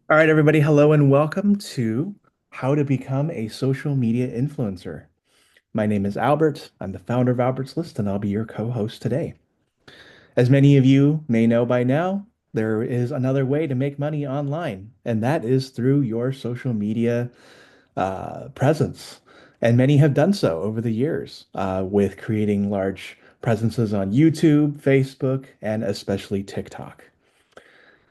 All right, everybody. Hello and welcome to How to Become a Social Media Influencer. My name is Albert. I'm the founder of Albert's List, and I'll be your co-host today. As many of you may know by now, there is another way to make money online, and that is through your social media presence. And many have done so over the years with creating large presences on YouTube, Facebook, and especially TikTok.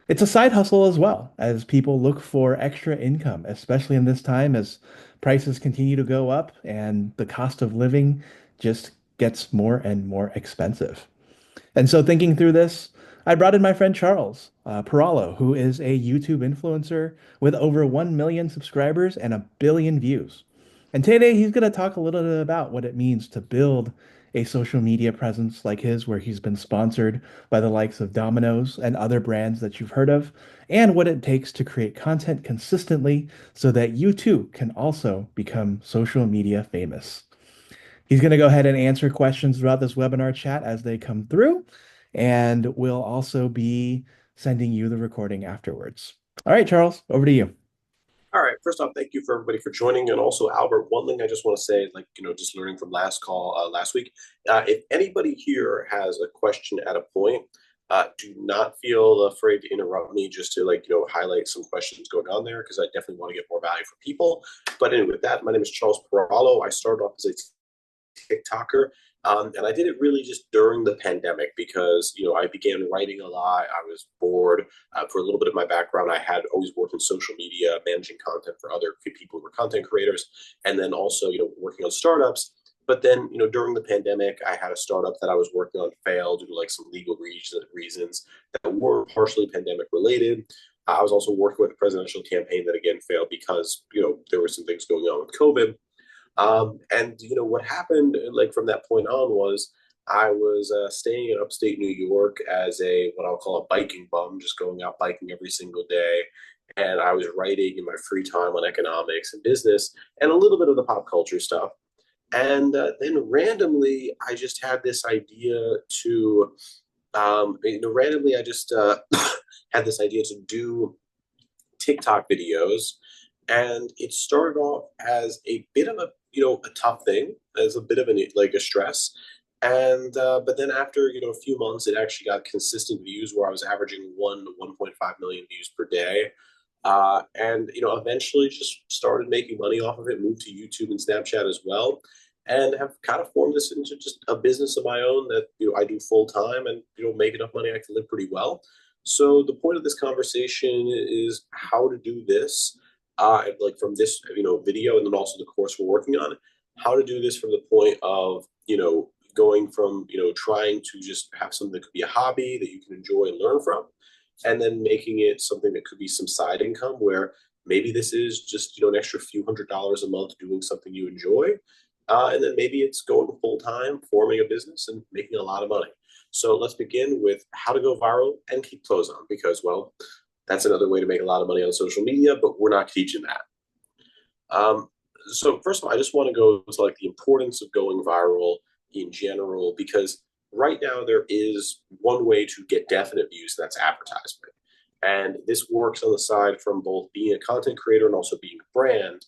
It's a side hustle as well, as people look for extra income, especially in this time as prices continue to go up and the cost of living just gets more and more expensive. And so, thinking through this, I brought in my friend Charles Perallo, who is a YouTube influencer with over 1 million subscribers and a billion views. And today he's going to talk a little bit about what it means to build a social media presence like his, where he's been sponsored by the likes of Domino's and other brands that you've heard of, and what it takes to create content consistently so that you too can also become social media famous. He's going to go ahead and answer questions throughout this webinar chat as they come through, and we'll also be sending you the recording afterwards. All right, Charles, over to you. All right. First off, thank you for everybody for joining, and also Albert. One thing I just want to say, just learning from last week, if anybody here has a question at a point, do not feel afraid to interrupt me just to highlight some questions going on there because I definitely want to get more value for people. But anyway, with that, my name is Charles Perallo. I started off as a TikToker. And I did it really just during the pandemic because, I began writing a lot. I was bored. For a little bit of my background, I had always worked in social media, managing content for other people who were content creators, and then also, working on startups. But then, during the pandemic, I had a startup that I was working on fail due to like some legal reasons that were partially pandemic related. I was also working with a presidential campaign that again failed because, there were some things going on with COVID. And what happened like from that point on was I was staying in upstate New York as a what I'll call a biking bum, just going out biking every single day. And I was writing in my free time on economics and business and a little bit of the pop culture stuff. And then randomly, I just had this idea to, randomly, I just had this idea to do TikTok videos, and it started off as a bit of a tough thing, as a bit of a stress, and but then after a few months, it actually got consistent views where I was averaging 1.5 million views per day. And eventually just started making money off of it, moved to YouTube and Snapchat as well, and have kind of formed this into just a business of my own that I do full time and make enough money I can live pretty well. So the point of this conversation is how to do this, like from this video, and then also the course we're working on, how to do this from the point of going from trying to just have something that could be a hobby that you can enjoy and learn from, and then making it something that could be some side income where maybe this is just an extra few $100s a month doing something you enjoy, and then maybe it's going full time forming a business and making a lot of money. So let's begin with how to go viral and keep clothes on, because well, that's another way to make a lot of money on social media, but we're not teaching that. So first of all, I just want to go to like the importance of going viral in general, because right now there is one way to get definite views, and that's advertisement. And this works on the side from both being a content creator and also being a brand.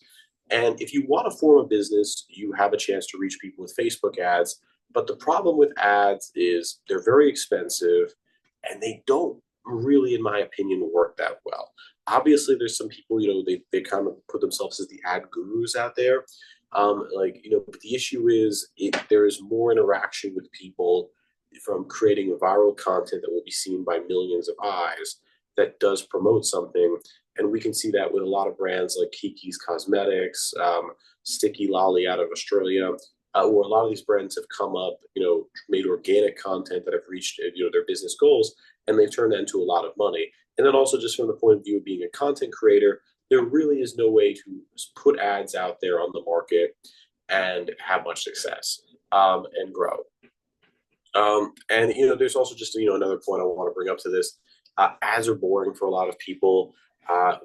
And if you want to form a business, you have a chance to reach people with Facebook ads. But the problem with ads is they're very expensive and they don't really, in my opinion, work that well. Obviously, there's some people, they kind of put themselves as the ad gurus out there. But the issue is there is more interaction with people from creating viral content that will be seen by millions of eyes that does promote something. And we can see that with a lot of brands like Kiki's Cosmetics, Sticky Lolly out of Australia, where a lot of these brands have come up, made organic content that have reached, their business goals, and they've turned that into a lot of money. And then also just from the point of view of being a content creator, there really is no way to put ads out there on the market and have much success and grow. And there's also just another point I want to bring up to this. Ads are boring for a lot of people.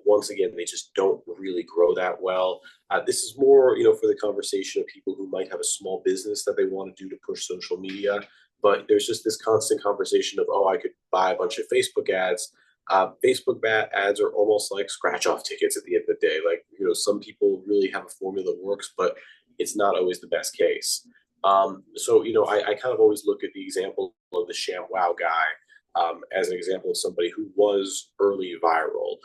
Once again, they just don't really grow that well. This is more, for the conversation of people who might have a small business that they want to do to push social media. But there's just this constant conversation of, oh, I could buy a bunch of Facebook ads. Facebook ads are almost like scratch off tickets at the end of the day. Like, some people really have a formula that works, but it's not always the best case. So, I kind of always look at the example of the ShamWow guy as an example of somebody who was early viral.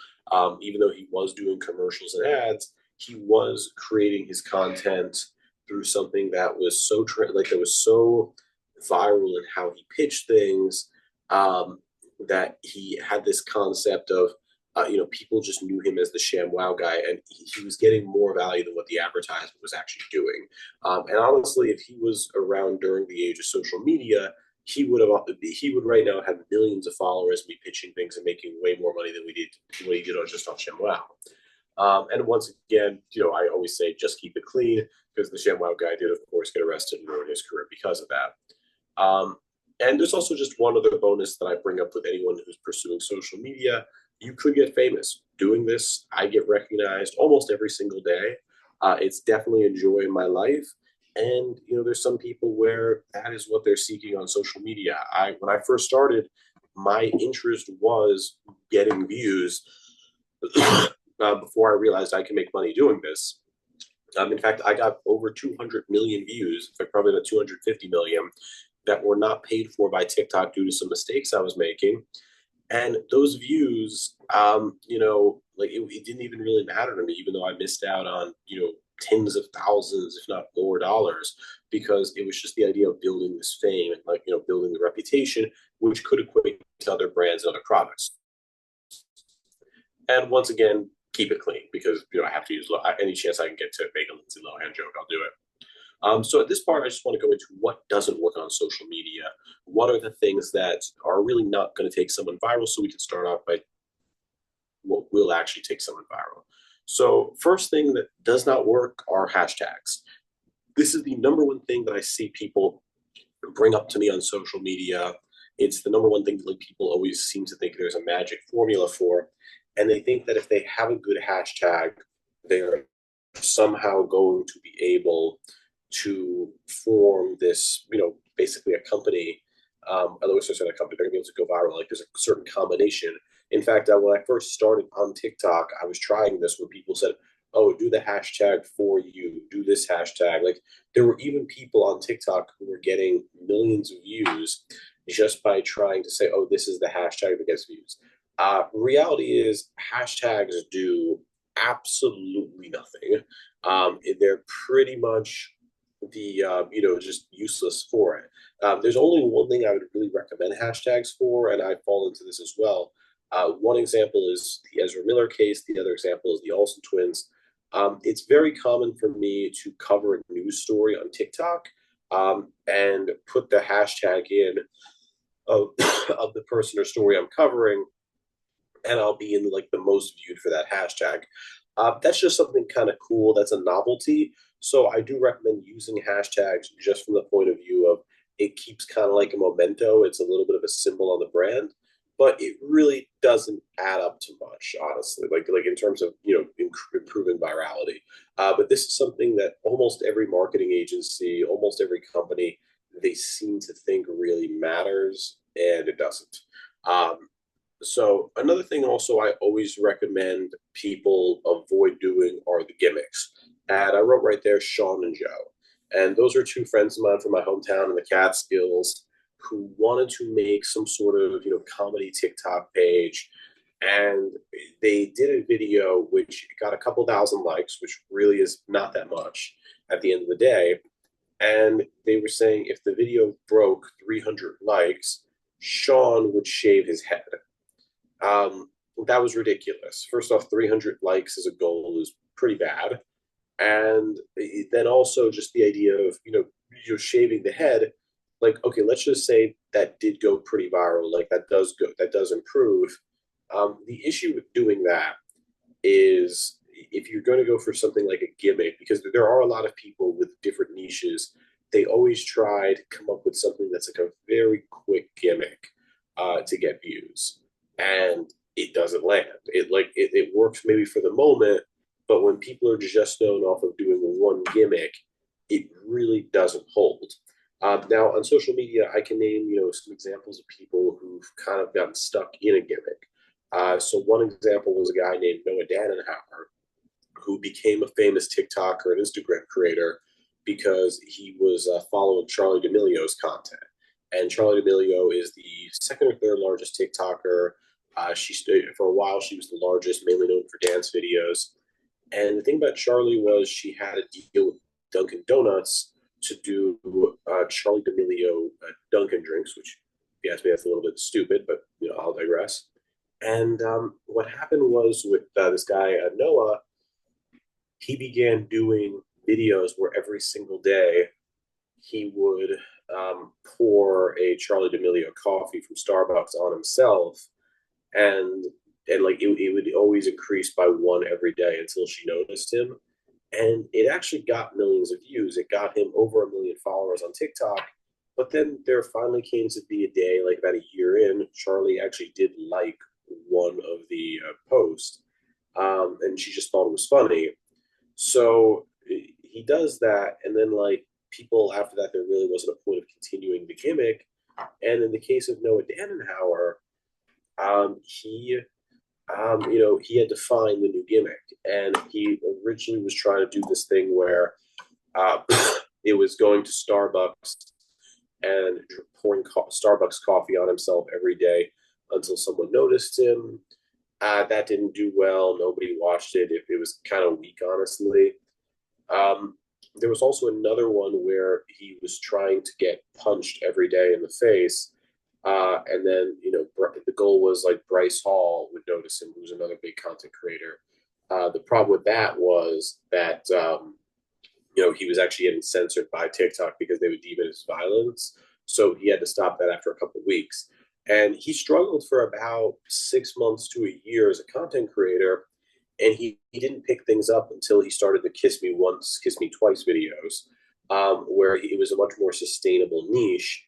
Even though he was doing commercials and ads, he was creating his content through something that was that was so viral in how he pitched things, that he had this concept of people just knew him as the ShamWow guy, and he was getting more value than what the advertisement was actually doing. And honestly, if he was around during the age of social media, he would right now have millions of followers, and be pitching things and making way more money than we did what he did on just on ShamWow. And once again, I always say just keep it clean, because the ShamWow guy did, of course, get arrested and ruin his career because of that. And there's also just one other bonus that I bring up with anyone who's pursuing social media. You could get famous doing this. I get recognized almost every single day. It's definitely a joy in my life. And there's some people where that is what they're seeking on social media. When I first started, my interest was getting views before I realized I can make money doing this. In fact, I got over 200 million views, in fact, probably about 250 million, that were not paid for by TikTok due to some mistakes I was making. And those views, like it didn't even really matter to me, even though I missed out on, tens of thousands, if not more dollars, because it was just the idea of building this fame and building the reputation, which could equate to other brands and other products. And once again, keep it clean, because I have to use any chance I can get to make a Lindsay Lohan joke, I'll do it. So at this part, I just want to go into what doesn't work on social media. What are the things that are really not going to take someone viral? So we can start off by what will actually take someone viral. So first thing that does not work are hashtags. This is the number one thing that I see people bring up to me on social media. It's the number one thing that people always seem to think there's a magic formula for. And they think that if they have a good hashtag, they're somehow going to be able to form this, basically a company. Otherwise, there's a company, they're gonna be able to go viral. Like there's a certain combination. In fact, when I first started on TikTok, I was trying this where people said, "Oh, do the hashtag for you, do this hashtag." Like there were even people on TikTok who were getting millions of views just by trying to say, "Oh, this is the hashtag that gets views." Reality is, hashtags do absolutely nothing. They're pretty much just useless for it. There's only one thing I would really recommend hashtags for, and I fall into this as well. One example is the Ezra Miller case. The other example is the Olsen twins. It's very common for me to cover a news story on TikTok, and put the hashtag in of, of the person or story I'm covering, and I'll be in like the most viewed for that hashtag. That's just something kind of cool. That's a novelty. So I do recommend using hashtags just from the point of view of it keeps kind of like a memento. It's a little bit of a symbol on the brand, but it really doesn't add up to much, honestly. Like in terms of improving virality. But this is something that almost every marketing agency, almost every company, they seem to think really matters, and it doesn't. So another thing also I always recommend people avoid doing are the gimmicks. And I wrote right there Sean and Joe. And those are two friends of mine from my hometown in the Catskills who wanted to make some sort of, comedy TikTok page. And they did a video which got a couple thousand likes, which really is not that much at the end of the day. And they were saying if the video broke 300 likes, Sean would shave his head. Um, that was ridiculous. First off, 300 likes as a goal is pretty bad. And then also just the idea of, you're shaving the head. Like, okay, let's just say that did go pretty viral. Like that does improve. The issue with doing that is if you're going to go for something like a gimmick, because there are a lot of people with different niches, they always try to come up with something that's like a very quick gimmick to get views, and it doesn't land. It works maybe for the moment, but when people are just known off of doing one gimmick, it really doesn't hold. Now on social media, I can name some examples of people who've kind of gotten stuck in a gimmick. So one example was a guy named Noah Dannenhauer, who became a famous TikToker and Instagram creator because he was following Charlie D'Amelio's content. And Charlie D'Amelio is the second or third largest TikToker. She for a while she was the largest, mainly known for dance videos. And the thing about Charlie was she had a deal with Dunkin' Donuts to do Charlie D'Amelio Dunkin' drinks, which, if you ask me, that's a little bit stupid, but I'll digress. And what happened was with this guy Noah, he began doing videos where every single day he would pour a Charlie D'Amelio coffee from Starbucks on himself, and like it would always increase by one every day until she noticed him, and it actually got millions of views. It got him over 1 million followers on TikTok. But then there finally came to be a day, like about a year in, Charlie actually did like one of the posts, and she just thought it was funny. So he does that, and then like people after that, there really wasn't a point of continuing the gimmick. And in the case of Noah Dannenhauer, he he had to find the new gimmick, and he originally was trying to do this thing where uh, it was going to Starbucks and pouring Starbucks coffee on himself every day until someone noticed him. That didn't do well. Nobody watched it. It was kind of weak, honestly. Um, there was also another one where he was trying to get punched every day in the face. And then, the goal was like Bryce Hall would notice him, who's another big content creator. The problem with that was that, he was actually getting censored by TikTok because they would deem it as violence. So he had to stop that after a couple of weeks. And he struggled for about 6 months to a year as a content creator. And he didn't pick things up until he started the Kiss Me Once, Kiss Me Twice videos, where it was a much more sustainable niche,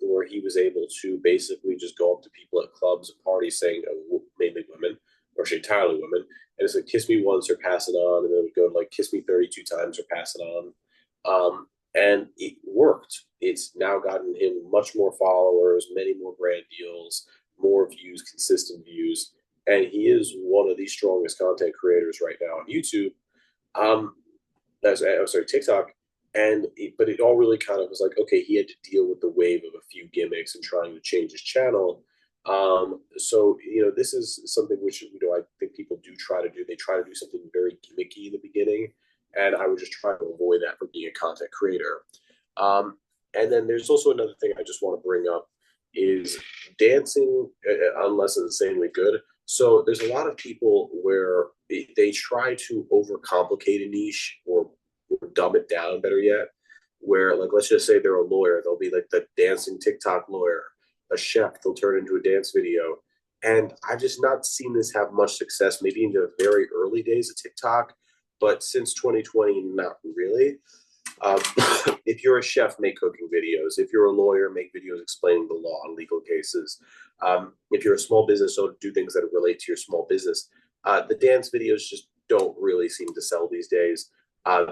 where he was able to basically just go up to people at clubs and parties saying, mainly women, or actually entirely women, and it's like kiss me once or pass it on, and then it would go like kiss me 32 times or pass it on. And it worked. It's now gotten him much more followers, many more brand deals, more views, consistent views, and he is one of the strongest content creators right now on YouTube. Um, I'm sorry, TikTok. But it all really kind of was like, okay, he had to deal with the wave of a few gimmicks and trying to change his channel. So this is something which I think people do try to do. They try to do something very gimmicky in the beginning, and I would just try to avoid that from being a content creator. And then there's also another thing I just want to bring up is dancing, unless it's insanely good. So there's a lot of people where they try to overcomplicate a niche or dumb it down, better yet, where like let's just say they're a lawyer, they'll be like the dancing TikTok lawyer. A chef, they'll turn into a dance video. And I've just not seen this have much success, maybe in the very early days of TikTok, but since 2020, not really. Um, if you're a chef, make cooking videos. If you're a lawyer, make videos explaining the law and legal cases. If you're a small business owner, do things that relate to your small business. The dance videos just don't really seem to sell these days.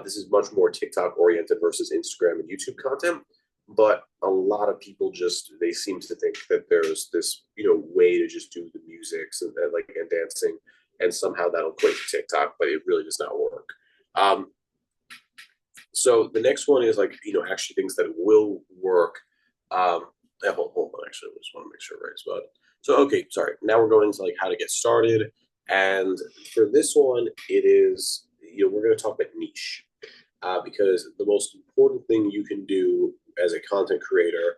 This is much more TikTok oriented versus Instagram and YouTube content. But a lot of people they seem to think that there's this way to just do the musics and dancing, and somehow that'll equate to TikTok, but it really does not work. So the next one is actually things that will work. Hold on, actually, I just want to make sure right about it. So, okay, sorry. Now we're going to how to get started. And for this one, it is, we're going to talk about niche, because the most important thing you can do as a content creator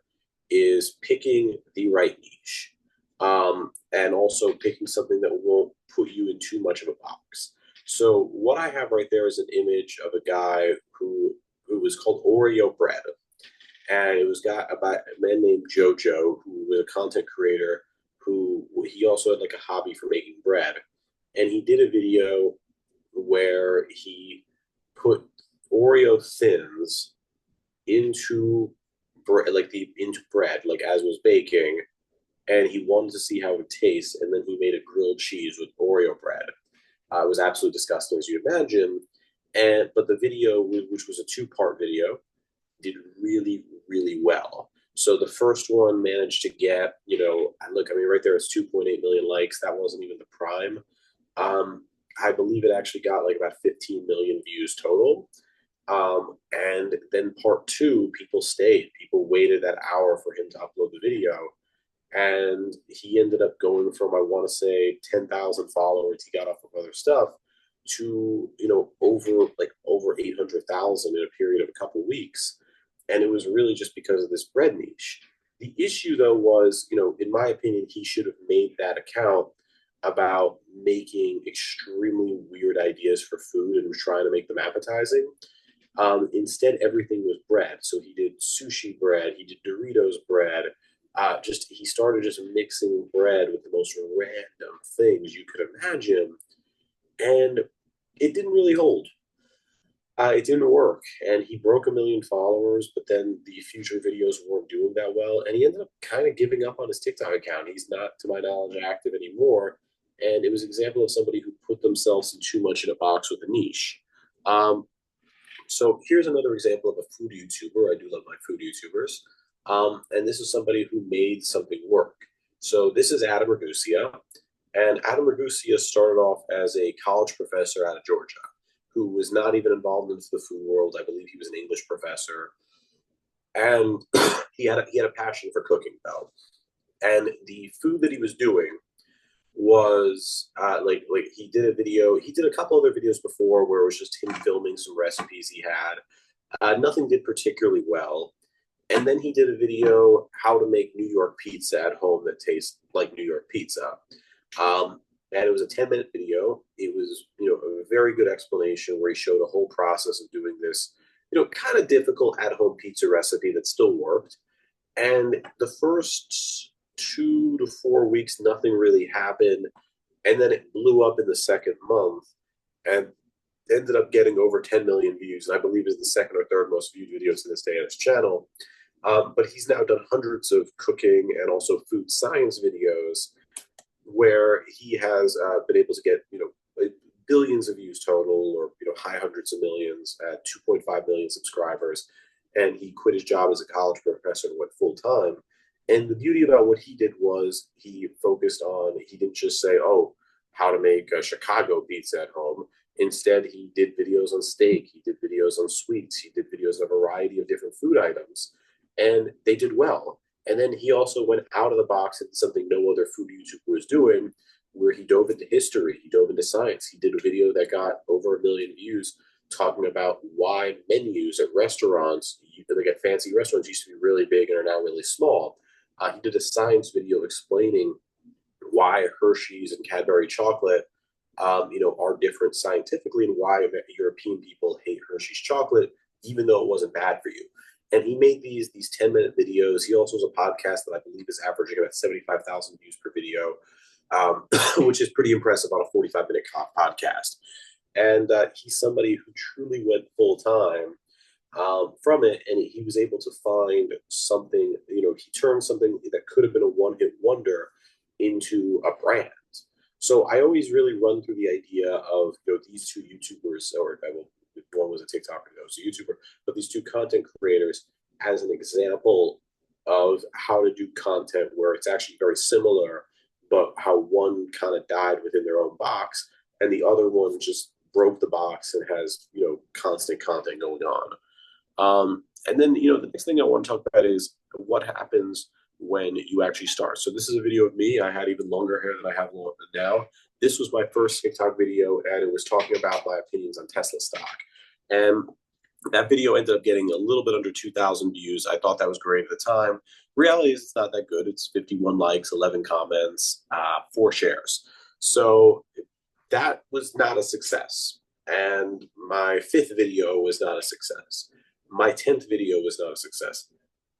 is picking the right niche, and also picking something that won't put you in too much of a box. So what I have right there is an image of a guy who was called Oreo Bread, and it was got about a man named Jojo, who was a content creator who he also had a hobby for making bread, and he did a video where he put Oreo thins into into bread as was baking, and he wanted to see how it would taste, and then he made a grilled cheese with Oreo bread. It was absolutely disgusting, as you imagine. But the video, which was a two-part video, did really, really well. So the first one managed to get, look, I mean, right there, it's 2.8 million likes. That wasn't even the prime. I believe it actually got like about 15 million views total. And then part two, people stayed. People waited that hour for him to upload the video. And he ended up going from, I want to say, 10,000 followers. He got off of other stuff to, over 800,000 in a period of a couple of weeks. And it was really just because of this bread niche. The issue, though, was, in my opinion, he should have made that account about making extremely weird ideas for food and trying to make them appetizing. Instead, everything was bread. So he did sushi bread, he did Doritos bread. He started just mixing bread with the most random things you could imagine, and it didn't really hold. It didn't work, and he broke 1 million followers. But then the future videos weren't doing that well, and he ended up kind of giving up on his TikTok account. He's not, to my knowledge, active anymore, and it was an example of somebody who put themselves in too much in a box with a niche. Um, so here's another example of a food YouTuber. I do love my food YouTubers. And this is somebody who made something work. So this is Adam Ragusia. And Adam Ragusia started off as a college professor out of Georgia who was not even involved into the food world. I believe he was an English professor. And he had a passion for cooking, though. And the food that he was doing was like he did a video. He did a couple other videos before where it was just him filming some recipes he had. Nothing did particularly well. And then he did a video how to make New York pizza at home that tastes like New York pizza. And it was a 10-minute video. It was, a very good explanation where he showed a whole process of doing this, kind of difficult at-home pizza recipe that still worked. And the first 2 to 4 weeks, nothing really happened. And then it blew up in the second month and ended up getting over 10 million views. And I believe is the second or third most viewed video to this day on his channel. But he's now done hundreds of cooking and also food science videos where he has been able to get, billions of views total, or, high hundreds of millions at 2.5 million subscribers. And he quit his job as a college professor and went full time. And the beauty about what he did was he focused on, he didn't just say, oh, how to make a Chicago pizza at home. Instead, he did videos on steak, he did videos on sweets, he did videos on a variety of different food items, and they did well. And then he also went out of the box and something no other food YouTuber was doing, where he dove into history, he dove into science. He did a video that got over 1 million views talking about why menus at restaurants, like at fancy restaurants, used to be really big and are now really small. He did a science video explaining why Hershey's and Cadbury chocolate, are different scientifically, and why European people hate Hershey's chocolate, even though it wasn't bad for you. And he made these 10-minute videos. He also has a podcast that I believe is averaging about 75,000 views per video, which is pretty impressive on a 45-minute podcast. And he's somebody who truly went full time from it, and he was able to find something. He turned something that could have been a one-hit wonder into a brand. So I always really run through the idea of these two YouTubers, or one was a TikToker, the other was a YouTuber, but these two content creators as an example of how to do content where it's actually very similar, but how one kind of died within their own box, and the other one just broke the box and has constant content going on. And then the next thing I want to talk about is what happens when you actually start. So this is a video of me. I had even longer hair than I have now. This was my first TikTok video, and it was talking about my opinions on Tesla stock. And that video ended up getting a little bit under 2,000 views. I thought that was great at the time. Reality is it's not that good. It's 51 likes, 11 comments, 4 shares. So that was not a success. And my 5th video was not a success. My 10th video was not a success.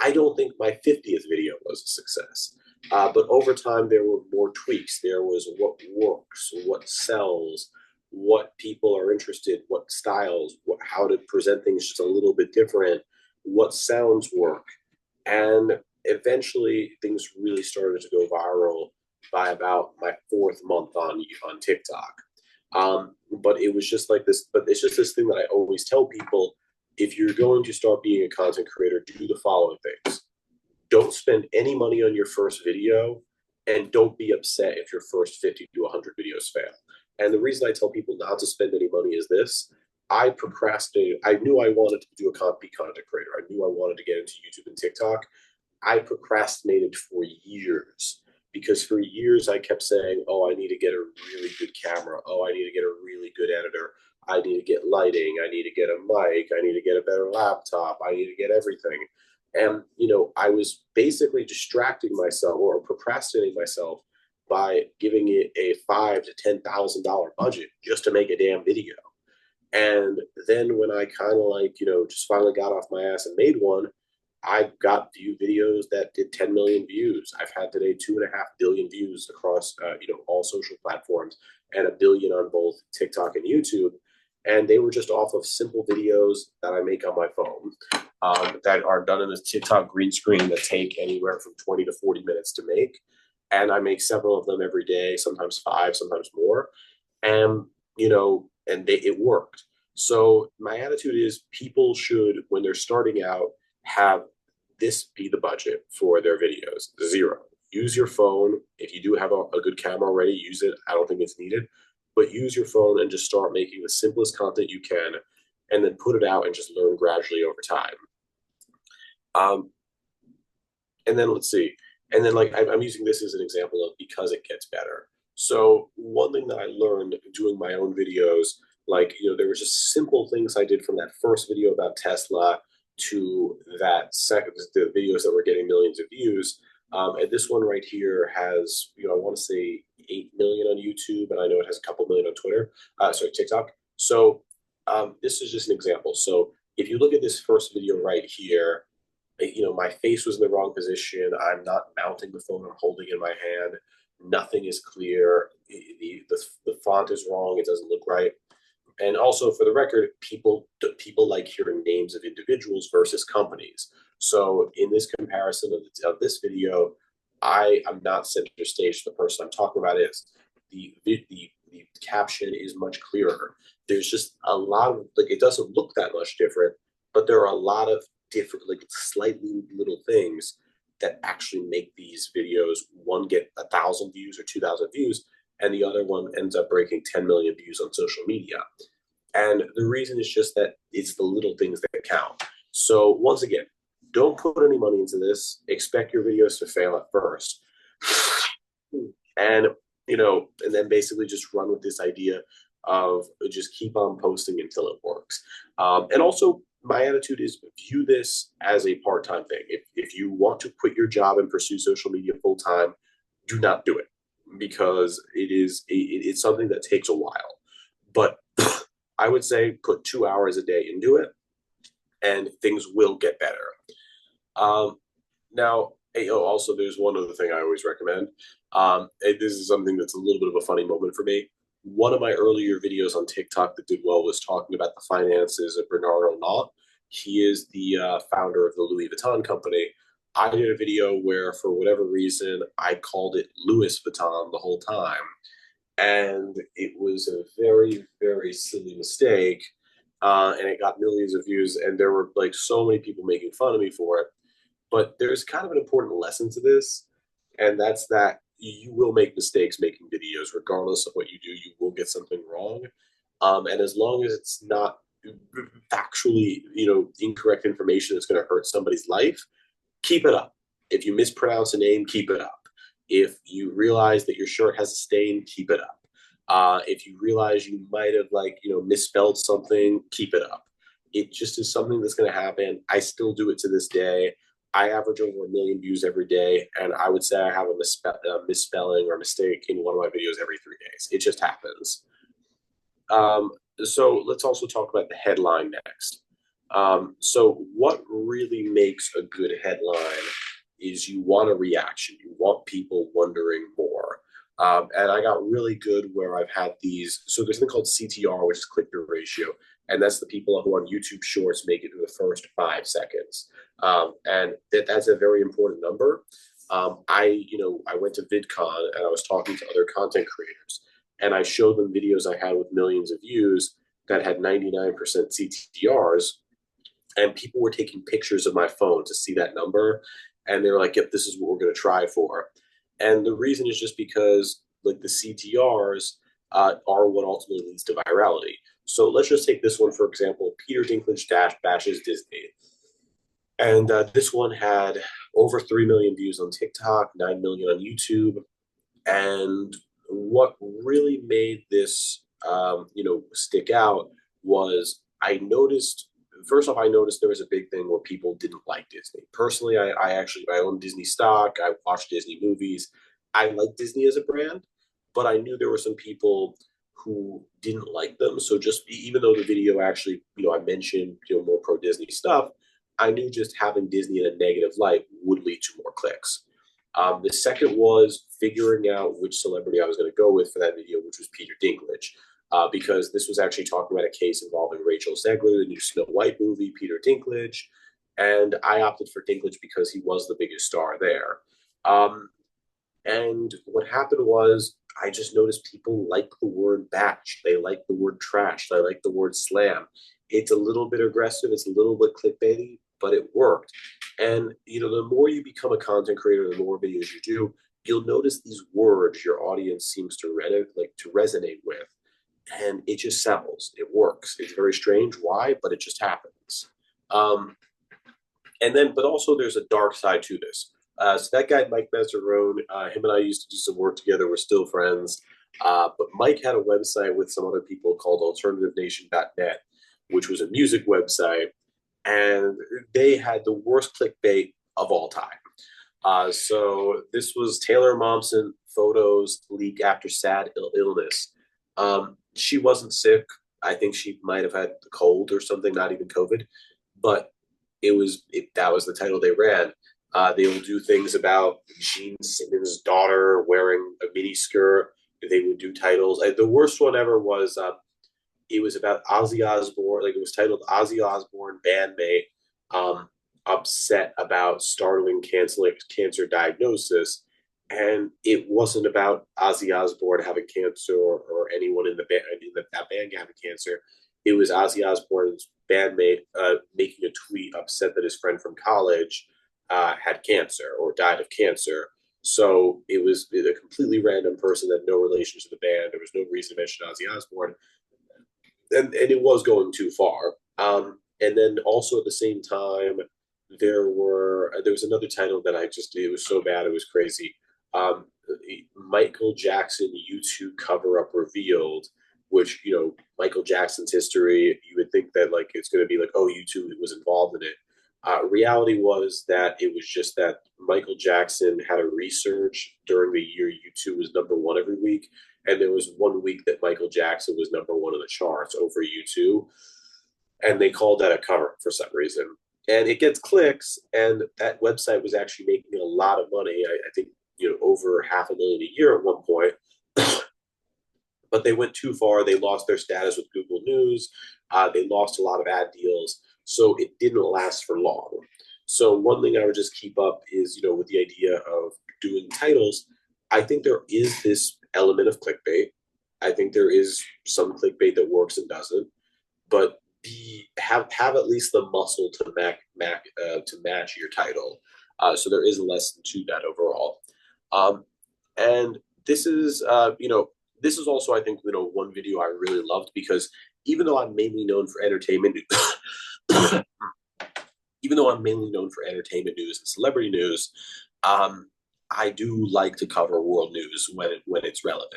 I don't think my 50th video was a success. But over time, there were more tweaks. There was what works, what sells, what people are interested, what styles, how to present things just a little bit different, what sounds work. And eventually, things really started to go viral by about my 4th month on TikTok. But it was just like this, but it's just this thing that I always tell people: if you're going to start being a content creator, do the following things. don't spend any money on your first video, and don't be upset if your first 50 to 100 videos fail. And the reason I tell people not to spend any money is this. I procrastinated. I knew I wanted to be content creator. I knew I wanted to get into YouTube and TikTok. I procrastinated for years because for years I kept saying, oh, I need to get a really good camera. Oh, I need to get a really good editor. I need to get lighting. I need to get a mic. I need to get a better laptop. I need to get everything. And, I was basically distracting myself or procrastinating myself by giving it a $5,000 to $10,000 budget just to make a damn video. And then when I kind of just finally got off my ass and made one, I got videos that did 10 million views. I've had today 2.5 billion views across, all social platforms, and a billion on both TikTok and YouTube. And they were just off of simple videos that I make on my phone, that are done in a TikTok green screen that take anywhere from 20 to 40 minutes to make. And I make several of them every day, sometimes 5, sometimes more. And, it worked. So my attitude is people should, when they're starting out, have this be the budget for their videos. 0. Use your phone. If you do have a good camera already, use it. I don't think it's needed, but use your phone and just start making the simplest content you can, and then put it out and just learn gradually over time. And then let's see. And then I'm using this as an example of because it gets better. So one thing that I learned doing my own videos, there were just simple things I did from that first video about Tesla to that second, the videos that were getting millions of views. And this one right here has, I want to say 8 million on YouTube, and I know it has a couple million on Twitter, TikTok. So this is just an example. So if you look at this first video right here, my face was in the wrong position. I'm not mounting the phone I'm holding in my hand. Nothing is clear. The font is wrong. It doesn't look right. And also, for the record, people like hearing names of individuals versus companies. So in this comparison of this video, I am not center stage. The person I'm talking about is the caption is much clearer. There's just a lot of it doesn't look that much different, but there are a lot of different slightly little things that actually make these videos, one get 1,000 views or 2,000 views, and the other one ends up breaking 10 million views on social media. And the reason is just that it's the little things that count. So once again, don't put any money into this. Expect your videos to fail at first. And, and then basically just run with this idea of just keep on posting until it works. And also, my attitude is view this as a part-time thing. If you want to quit your job and pursue social media full-time, do not do it, because it's something that takes a while. But I would say put 2 hours a day into it, and things will get better. Now, also, there's one other thing I always recommend. This is something that's a little bit of a funny moment for me. One of my earlier videos on TikTok that did well was talking about the finances of Bernard Arnault. He is the founder of the Louis Vuitton company. I did a video where, for whatever reason, I called it Louis Vuitton the whole time. And it was a very, very silly mistake. And it got millions of views. And there were so many people making fun of me for it. But there's kind of an important lesson to this. And that's that you will make mistakes making videos. Regardless of what you do, you will get something wrong. And as long as it's not factually, incorrect information that's going to hurt somebody's life, keep it up. If you mispronounce a name, keep it up. If you realize that your shirt has a stain, keep it up. If you realize you might have misspelled something, keep it up. It just is something that's going to happen. I still do it to this day. I average over 1 million views every day, and I would say I have a misspelling or mistake in one of my videos every 3 days. It just happens. So let's also talk about the headline next. So what really makes a good headline is you want a reaction. You want people wondering more. And I got really good where I've had these. So there's something called CTR, which is click-through ratio. And that's the people who on YouTube Shorts make it to the first 5 seconds. And that's a very important number. I went to VidCon and I was talking to other content creators. And I showed them videos I had with millions of views that had 99% CTRs. And people were taking pictures of my phone to see that number. and they're like, "Yep, this is what we're going to try for." And the reason is just because like the CTRs are what ultimately leads to virality. So let's just take this one for example: Peter Dinklage dash bashes Disney, and this one had over 3 million views on TikTok, 9 million on YouTube, and what really made this, stick out was I noticed. First off, I noticed there was a big thing where people didn't like Disney. Personally, I own Disney stock. I watch Disney movies. I like Disney as a brand, but I knew there were some people who didn't like them. So just even though the video actually, I mentioned more pro Disney stuff, I knew just having Disney in a negative light would lead to more clicks. The second was figuring out which celebrity I was going to go with for that video, which was Peter Dinklage, because this was actually talking about a case involving Rachel Zegler, the new Snow White movie, Peter Dinklage, and I opted for Dinklage because he was the biggest star there. Um, and what happened was I just noticed people like the word batch, they like the word trash, they like the word slam. It's a little bit aggressive, it's a little bit clickbaity, but it worked. And the more you become a content creator, the more videos you do, you'll notice these words your audience seems to resonate with, and it just sells. It works. It's very strange why, but it just happens. Um, but also there's a dark side to this. So that guy, Mike Mezzarone, him and I used to do some work together. We're still friends. But Mike had a website with some other people called alternativenation.net, which was a music website, and they had the worst clickbait of all time. So this was Taylor Momsen photos leak after sad illness. She wasn't sick. I think she might have had the cold or something, not even COVID, but that was the title they ran. They will do things about Gene Simmons' daughter wearing a mini skirt. They would do titles. The worst one ever was it was about Ozzy Osbourne. Like it was titled Ozzy Osbourne bandmate upset about startling cancer diagnosis, and it wasn't about Ozzy Osbourne having cancer or anyone in the band that band having cancer. It was Ozzy Osbourne's bandmate making a tweet upset that his friend from college had cancer or died of cancer. So it was a completely random person that had no relation to the band. There was no reason to mention Ozzy Osbourne, and it was going too far. And then also at the same time, there was another title that it was so bad it was crazy. Um, Michael Jackson YouTube cover up revealed, which Michael Jackson's history, you would think that like it's going to be like, oh, YouTube was involved in it. Reality was that it was just that Michael Jackson had a resurge during the year YouTube was number one every week, and there was one week that Michael Jackson was number one on the charts over U2, and they called that a cover for some reason. And it gets clicks, and that website was actually making a lot of money. I think over 500,000 a year at one point. But they went too far. They lost their status with Google News. They lost a lot of ad deals, so it didn't last for long. So one thing I would just keep up is, with the idea of doing titles, I think there is this element of clickbait. I think there is some clickbait that works and doesn't, but have at least the muscle to match your title. So there is a lesson to that overall. And this is this is also, I think, one video I really loved because even though I'm mainly known for entertainment, even though I'm mainly known for entertainment news and celebrity news, I do like to cover world news when it's relevant.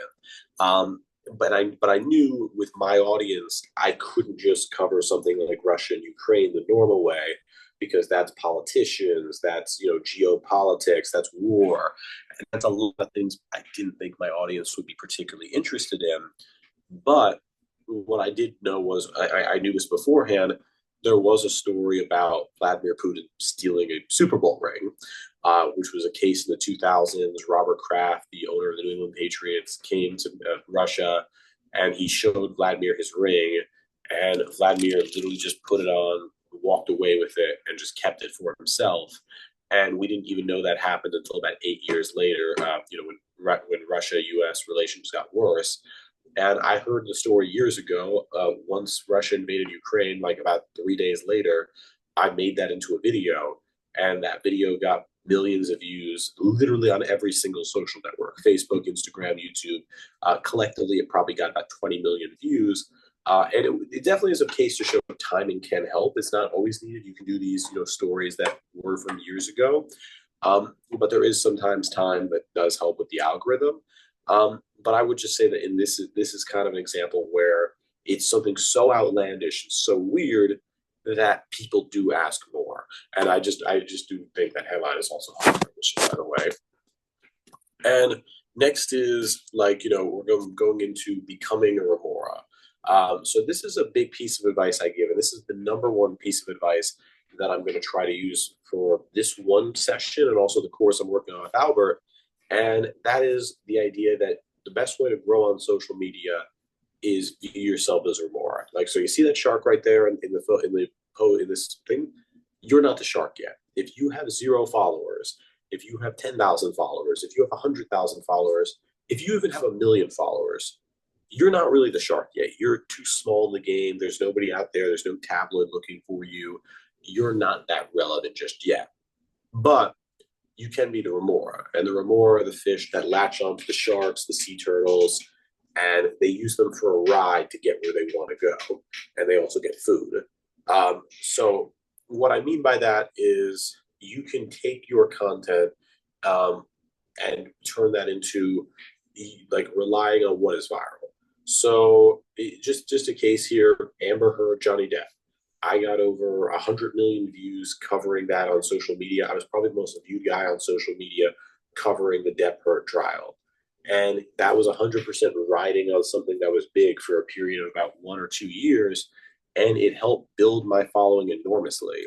But I knew with my audience, I couldn't just cover something like Russia and Ukraine the normal way because that's politicians, that's geopolitics, that's war, and that's a lot of things I didn't think my audience would be particularly interested in. But what I did know was I knew this beforehand. There was a story about Vladimir Putin stealing a Super Bowl ring, which was a case in the 2000s. Robert Kraft, the owner of the New England Patriots, came to Russia and he showed Vladimir his ring. And Vladimir literally just put it on, walked away with it, and just kept it for himself. And we didn't even know that happened until about 8 years later, when Russia-U.S. relations got worse. And I heard the story years ago. Once Russia invaded Ukraine, like about 3 days later, I made that into a video, and that video got millions of views literally on every single social network, Facebook, Instagram, YouTube. Collectively, it probably got about 20 million views. And it definitely is a case to show timing can help. It's not always needed. You can do these, stories that were from years ago. But there is sometimes time that does help with the algorithm. But I would just say that this is kind of an example where it's something so outlandish, so weird that people do ask more. And I just do think that headline is also outlandish, by the way. And next is like, we're going into becoming a remora. So this is a big piece of advice I give, and this is the number one piece of advice that I'm going to try to use for this one session and also the course I'm working on with Albert. And that is the idea that the best way to grow on social media is view yourself as a remora. Like, so you see that shark right there in this thing. You're not the shark yet. If you have 0 followers, if you have 10,000 followers, if you have 100,000 followers, if you even have 1 million followers, you're not really the shark yet. You're too small in the game. There's nobody out there. There's no tablet looking for you. You're not that relevant just yet. But you can be the remora. And the remora are the fish that latch onto the sharks, the sea turtles, and they use them for a ride to get where they want to go. And they also get food. So what I mean by that is you can take your content um, and turn that into like relying on what is viral. So just a case here, Amber Heard, Johnny Depp. I got over 100 million views covering that on social media. I was probably the most viewed guy on social media covering the Depp Heard trial. And that was 100% riding on something that was big for a period of about 1 or 2 years. And it helped build my following enormously.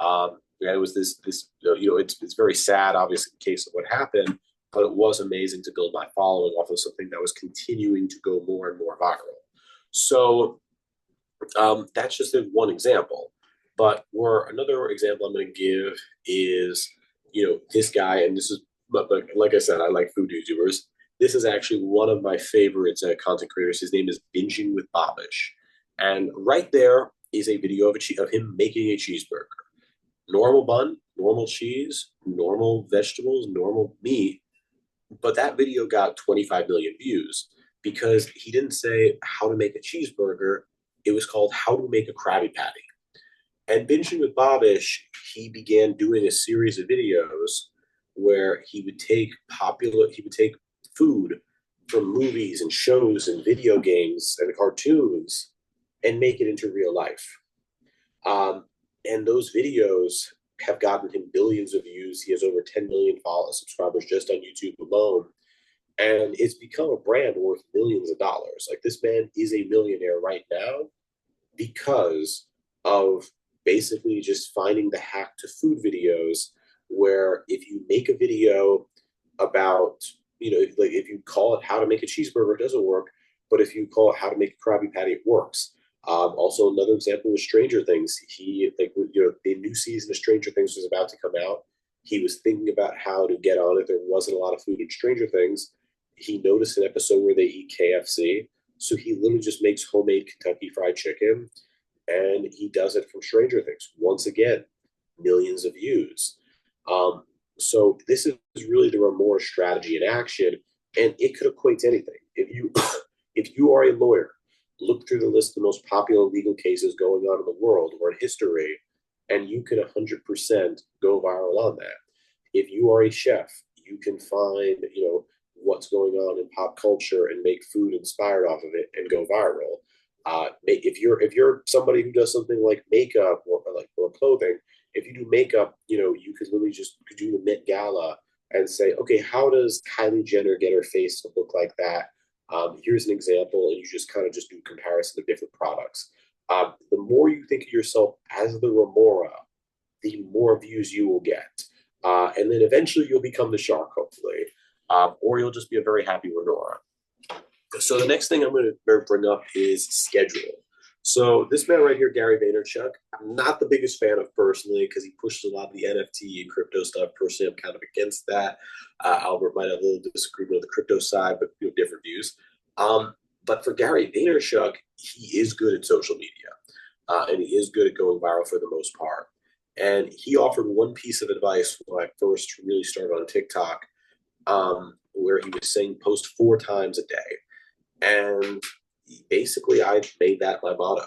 And it was it's very sad, obviously, the case of what happened, but it was amazing to build my following off of something that was continuing to go more and more viral. So that's just one example. But where another example I'm going to give is, this guy, and this is, but like I said, I like food YouTubers. This is actually one of my favorite content creators. His name is Binging with Babish. And right there is a video of him making a cheeseburger. Normal bun, normal cheese, normal vegetables, normal meat. But that video got 25 million views because he didn't say how to make a cheeseburger. It was called How to Make a Krabby Patty. And Binging with Babish, he began doing a series of videos where he would take food from movies and shows and video games and cartoons and make it into real life. And those videos have gotten him billions of views. He has over 10 million subscribers just on YouTube alone. And it's become a brand worth millions of dollars. Like, this man is a millionaire right now because of basically just finding the hack to food videos, where if you make a video about, like if you call it how to make a cheeseburger, it doesn't work. But if you call it how to make a Krabby Patty, it works. Also, another example was Stranger Things. The new season of Stranger Things was about to come out. He was thinking about how to get on it. There wasn't a lot of food in Stranger Things. He noticed an episode where they eat KFC. So he literally just makes homemade Kentucky Fried Chicken, and he does it from Stranger Things. Once again, millions of views. So this is really the remorse strategy in action, and it could equate to anything. If you are a lawyer, look through the list of the most popular legal cases going on in the world or in history, and you can 100% go viral on that. If you are a chef, you can find, what's going on in pop culture and make food inspired off of it and go viral. If you're somebody who does something like makeup or clothing, if you do makeup, you could literally just do the Met Gala and say, okay, how does Kylie Jenner get her face to look like that? Here's an example, and you just kind of just do a comparison of different products. The more you think of yourself as the remora, the more views you will get. And then eventually you'll become the shark, hopefully, or you'll just be a very happy remora. So the next thing I'm going to bring up is schedule. So this man right here, Gary Vaynerchuk, I'm not the biggest fan of personally because he pushes a lot of the NFT and crypto stuff. Personally, I'm kind of against that. Albert might have a little disagreement on the crypto side, but different views. But for Gary Vaynerchuk, he is good at social media, and he is good at going viral for the most part. And he offered one piece of advice when I first really started on TikTok, where he was saying post 4 times a day. And basically, I made that my motto.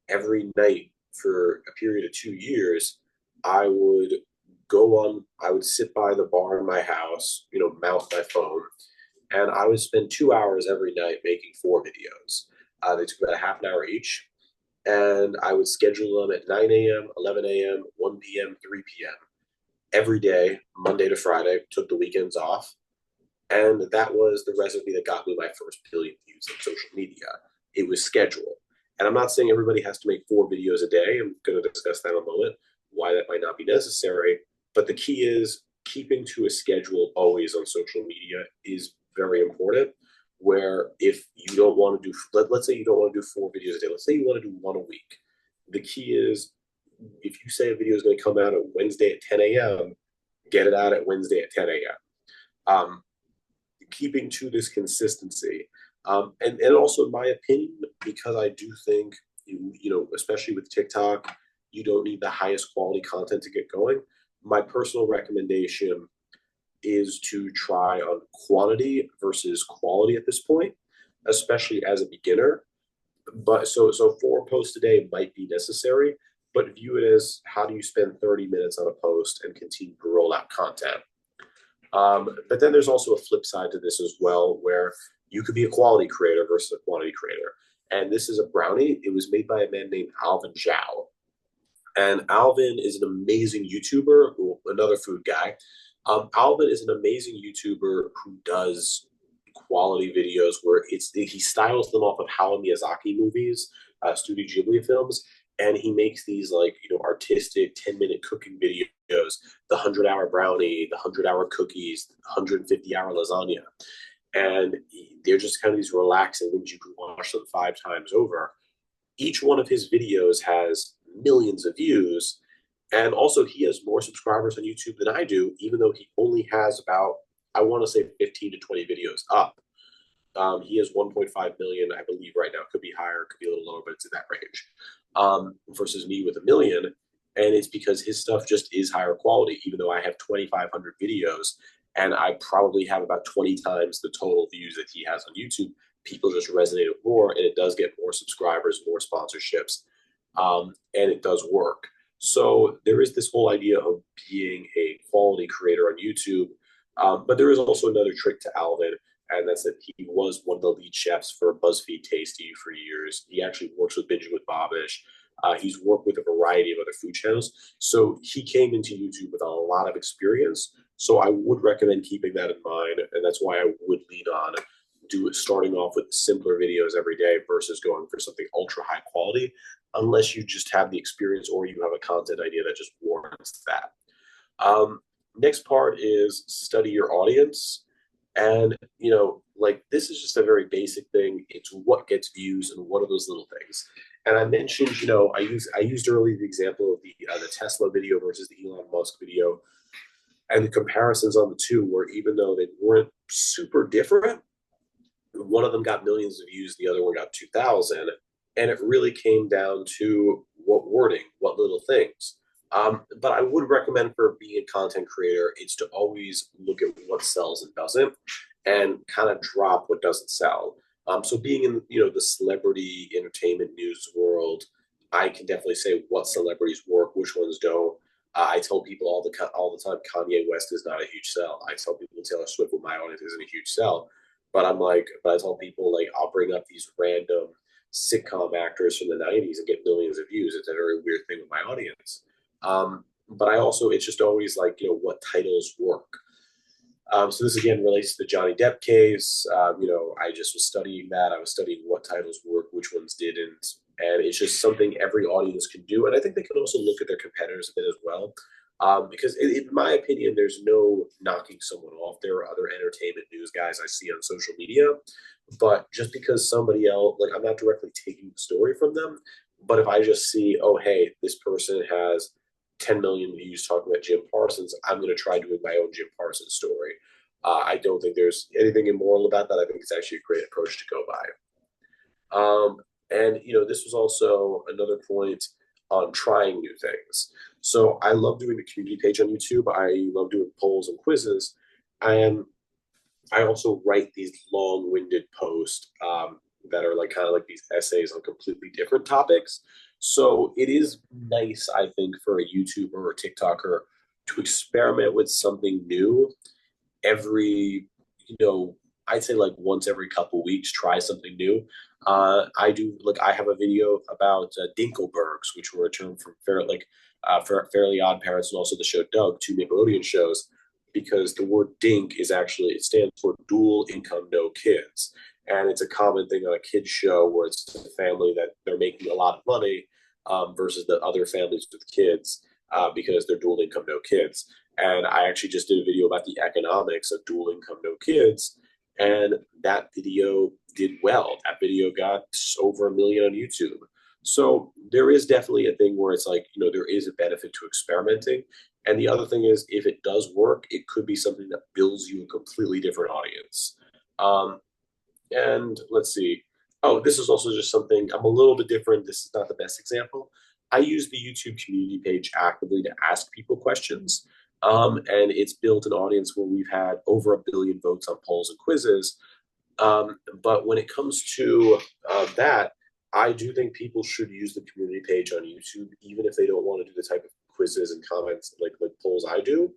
Every night for a period of 2 years, I would I would sit by the bar in my house, mount my phone, and I would spend 2 hours every night making 4 videos. They took about a half an hour each, and I would schedule them at 9 a.m., 11 a.m., 1 p.m., 3 p.m. every day, Monday to Friday, took the weekends off. And that was the recipe that got me my first billion views on social media. It was schedule. And I'm not saying everybody has to make 4 videos a day. I'm going to discuss that in a moment, why that might not be necessary. But the key is keeping to a schedule always on social media is very important. Where if you don't want to do, let's say you don't want to do 4 videos a day, let's say you want to do one a week. The key is if you say a video is going to come out on Wednesday at 10 a.m., get it out at Wednesday at 10 a.m. Keeping to this consistency. And also, in my opinion, because I do think, especially with TikTok, you don't need the highest quality content to get going. My personal recommendation is to try on quantity versus quality at this point, especially as a beginner. But so 4 posts a day might be necessary, but view it as how do you spend 30 minutes on a post and continue to roll out content. But then there's also a flip side to this as well, where you could be a quality creator versus a quantity creator. And this is a brownie. It was made by a man named Alvin Zhao. And Alvin is an amazing YouTuber, another food guy. Alvin is an amazing YouTuber who does quality videos where he styles them off of Hayao Miyazaki movies, Studio Ghibli films, and he makes these like artistic 10-minute cooking videos, the 100-hour brownie, the 100-hour cookies, 150-hour lasagna, and they're just kind of these relaxing things you can watch them 5 times over. Each one of his videos has millions of views, and also he has more subscribers on YouTube than I do, even though he only has about, I want to say, 15 to 20 videos up. He has 1.5 million, I believe, right now. Could be higher, could be a little lower, but it's in that range. Versus me with a million. And it's because his stuff just is higher quality, even though I have 2,500 videos and I probably have about 20 times the total views that he has on YouTube. People just resonate with more, and it does get more subscribers, more sponsorships, and it does work. So there is this whole idea of being a quality creator on YouTube. But there is also another trick to Alvin, and that's that he was one of the lead chefs for BuzzFeed Tasty for years. He actually works with Binging with Babish. He's worked with a variety of other food channels. So he came into YouTube with a lot of experience. So I would recommend keeping that in mind. And that's why I would lean on starting off with simpler videos every day versus going for something ultra high quality, unless you just have the experience or you have a content idea that just warrants that. Next part is study your audience. And, like this is just a very basic thing. It's what gets views and what are those little things. And I mentioned, I used earlier the example of the Tesla video versus the Elon Musk video, and the comparisons on the two were, even though they weren't super different, one of them got millions of views, the other one got 2,000, and it really came down to what wording, what little things. But I would recommend for being a content creator, it's to always look at what sells and doesn't, and kind of drop what doesn't sell. So being in the celebrity entertainment news world, I can definitely say what celebrities work, which ones don't. I tell people all the time, Kanye West is not a huge sell. I tell people Taylor Swift with my audience isn't a huge sell. But I tell people like I'll bring up these random sitcom actors from the '90s and get millions of views. It's a very weird thing with my audience. But I also, it's just always like, what titles work. So this again relates to the Johnny Depp case. I just was studying that. I was studying what titles work, which ones didn't. And it's just something every audience can do. And I think they can also look at their competitors a bit as well. Because in my opinion, there's no knocking someone off. There are other entertainment news guys I see on social media. But just because somebody else, like I'm not directly taking the story from them. But if I just see, oh, hey, this person has 10 million views talking about Jim Parsons, I'm going to try doing my own Jim Parsons story. I don't think there's anything immoral about that. I think it's actually a great approach to go by. And this was also another point. on trying new things. So I love doing the community page on YouTube. I love doing polls and quizzes. And I also write these long-winded posts that are like kind of like these essays on completely different topics. So it is nice, I think, for a YouTuber or a TikToker to experiment with something new every, you know, I'd say like once every couple weeks, try something new. I do like I have a video about Dinkelbergs, which were a term from for Fairly Odd Parents and also the show Doug, two Nickelodeon shows, because the word DINK is actually it stands for dual income, no kids, and it's a common thing on a kids show where it's a family that they're making a lot of money versus the other families with kids because they're dual income, no kids. And I actually just did a video about the economics of dual income, no kids. And that video did well. That video got over 1 million on YouTube. So there is definitely a thing where it's like, there is a benefit to experimenting. And the other thing is, if it does work, it could be something that builds you a completely different audience. Um, and let's see. Oh, this is also just something I'm a little bit different. This is not the best example. I use the YouTube community page actively to ask people questions. And it's built an audience where we've had over 1 billion votes on polls and quizzes. But when it comes to that, I do think people should use the community page on YouTube, even if they don't want to do the type of quizzes and comments like polls I do,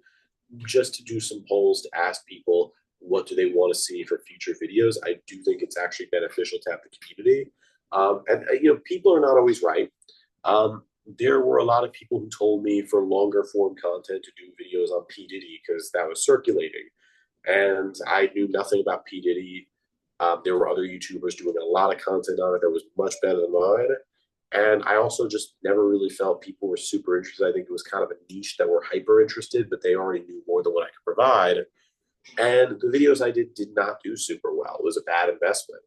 just to do some polls to ask people what do they want to see for future videos. I do think it's actually beneficial to have the community. And people are not always right. There were a lot of people who told me for longer form content to do videos on P. Diddy because that was circulating. And I knew nothing about P. Diddy. There were other YouTubers doing a lot of content on it that was much better than mine. And I also just never really felt people were super interested. I think it was kind of a niche that were hyper interested, but they already knew more than what I could provide. And the videos I did not do super well. It was a bad investment.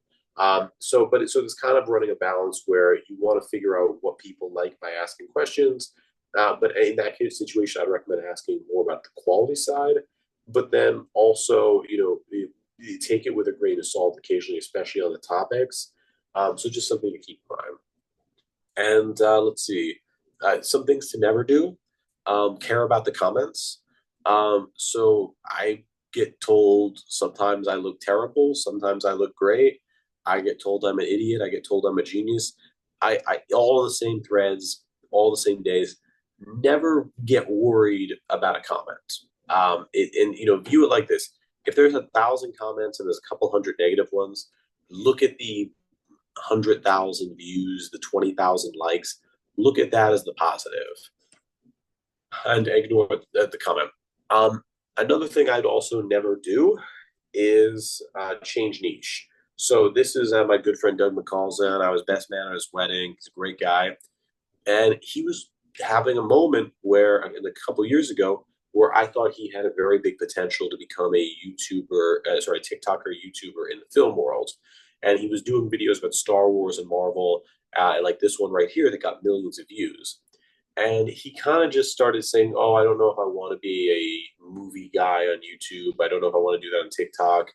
So it's kind of running a balance where you want to figure out what people like by asking questions. But in that case situation, I'd recommend asking more about the quality side. But then also, you take it with a grain of salt occasionally, especially on the topics. So just something to keep in mind. And let's see, some things to never do. Care about the comments. So I get told sometimes I look terrible, sometimes I look great. I get told I'm an idiot. I get told I'm a genius. I all the same threads, all the same days. Never get worried about a comment. View it like this: if there's 1,000 comments and there's a couple hundred negative ones, look at the 100,000 views, the 20,000 likes. Look at that as the positive, and ignore the comment. Another thing I'd also never do is change niche. So this is my good friend Doug McCall's in. I was best man at his wedding. He's a great guy. And he was having a moment where, a couple of years ago, where I thought he had a very big potential to become a TikToker YouTuber in the film world. And he was doing videos about Star Wars and Marvel, like this one right here that got millions of views. And he kind of just started saying, "Oh, I don't know if I want to be a movie guy on YouTube. I don't know if I want to do that on TikTok.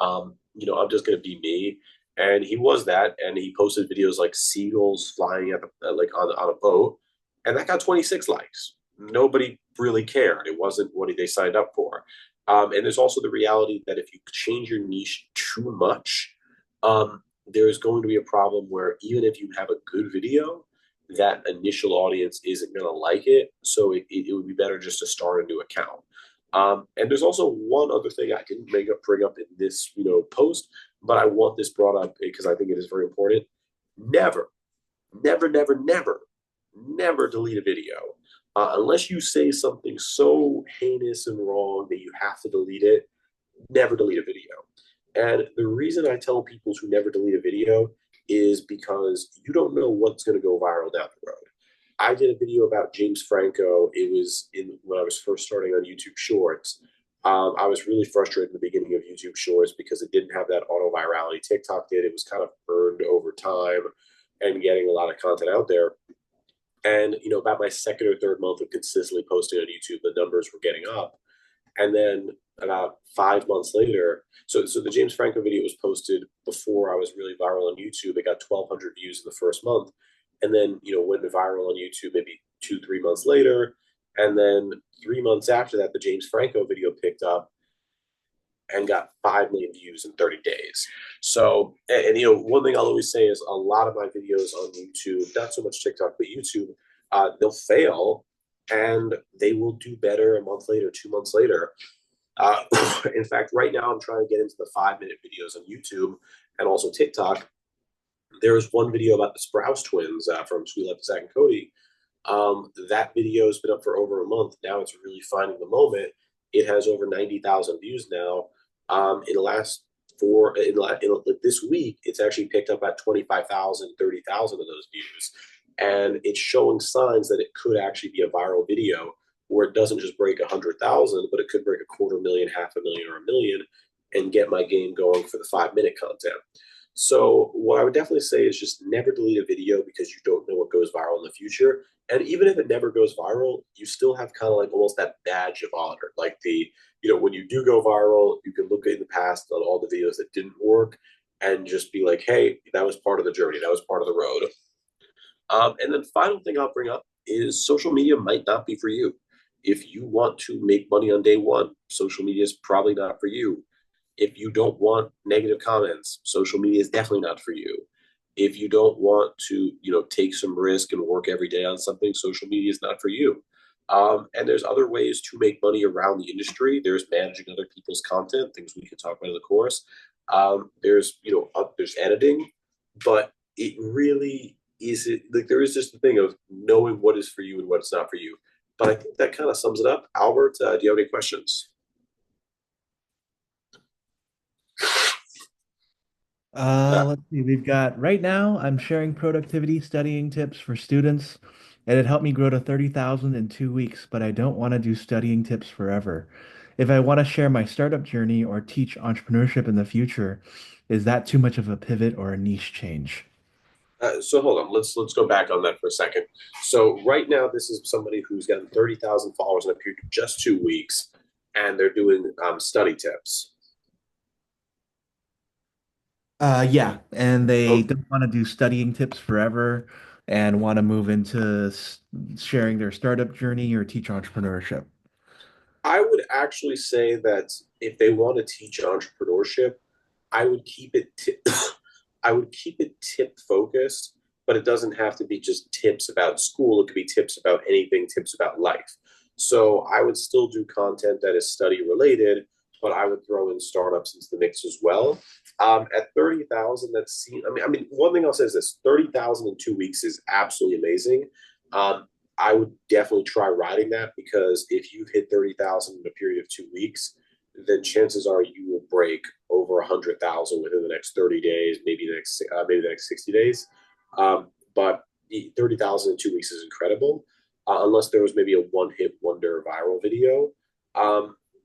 I'm just going to be me." And he was that, and he posted videos like seagulls flying like on a boat, and that got 26 likes. Nobody really cared. It wasn't what they signed up for. And there's also the reality that if you change your niche too much, there's going to be a problem where even if you have a good video, that initial audience isn't going to like it. So it would be better just to start a new account. And there's also one other thing I didn't bring up in this, post, but I want this brought up because I think it is very important. Never, never, never, never, never delete a video. Unless you say something so heinous and wrong that you have to delete it, never delete a video. And the reason I tell people to never delete a video is because you don't know what's going to go viral down the road. I did a video about James Franco. It was when I was first starting on YouTube Shorts. I was really frustrated in the beginning of YouTube Shorts because it didn't have that auto virality TikTok did. It was kind of earned over time and getting a lot of content out there. And about my second or third month of consistently posting on YouTube, the numbers were getting up. And then about 5 months later, so the James Franco video was posted before I was really viral on YouTube. It got 1,200 views in the first month. and then went viral on YouTube maybe 2 3 months later, and then 3 months after that, the James Franco video picked up and got 5 million views in 30 days. So, and one thing I'll always say is a lot of my videos on YouTube, not so much TikTok, but YouTube, they'll fail and they will do better a month later, 2 months later. Uh, in fact, right now I'm trying to get into the 5 minute videos on YouTube and also TikTok. There was one video about the Sprouse twins from Sweet Life of Zach and Cody. That video has been up for over a month. Now it's really finding the moment. It has over 90,000 views now. In the last this week, it's actually picked up at 25,000, 30,000 of those views. And it's showing signs that it could actually be a viral video where it doesn't just break 100,000, but it could break 250,000, 500,000, or 1 million and get my game going for the 5 minute content. So what I would definitely say is just never delete a video because you don't know what goes viral in the future. And even if it never goes viral, you still have kind of like almost that badge of honor. Like when you do go viral, you can look in the past on all the videos that didn't work and just be like, hey, that was part of the journey. That was part of the road. And then final thing I'll bring up is social media might not be for you. If you want to make money on day one, social media is probably not for you. If you don't want negative comments, social media is definitely not for you. If you don't want to, take some risk and work every day on something, social media is not for you. And there's other ways to make money around the industry. There's managing other people's content, things we can talk about in the course. There's editing, but it really is it like there is just the thing of knowing what is for you and what's not for you. But I think that kind of sums it up. Albert, do you have any questions? Uh, Let's see. We've got right now, I'm sharing productivity studying tips for students, and it helped me grow to 30,000 in 2 weeks, but I don't want to do studying tips forever. If I want to share my startup journey or teach entrepreneurship in the future, is that too much of a pivot or a niche change? so hold on, let's go back on that for a second. So right now, this is somebody who's gotten 30,000 followers in a period of just 2 weeks, and they're doing study tips. Yeah, and they Oh, don't want to do studying tips forever and want to move into sharing their startup journey or teach entrepreneurship. I would actually say that if they want to teach entrepreneurship, I would keep it I would keep it tip focused, but it doesn't have to be just tips about school. It could be tips about anything, tips about life. So I would still do content that is study related, but I would throw in startups into the mix as well. At 30,000, that's one thing I'll say is this: 30,000 in 2 weeks is absolutely amazing. Um, I would definitely try riding that because if you've hit 30,000 in a period of 2 weeks, then chances are you will break over 100,000 within the next 30 days, maybe the next 60 days. But 30,000 in 2 weeks is incredible, unless there was maybe a one hit wonder viral video.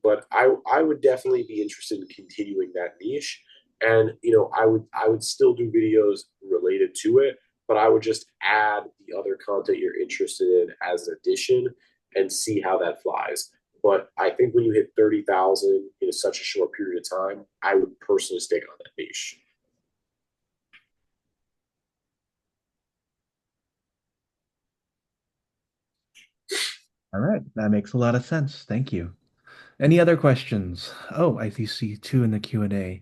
But I would definitely be interested in continuing that niche, and I would still do videos related to it, but I would just add the other content you're interested in as an addition and see how that flies. But I think when you hit 30,000 in such a short period of time, I would personally stick on that niche. All right, that makes a lot of sense. Thank you. Any other questions? Oh, I see two in the Q&A.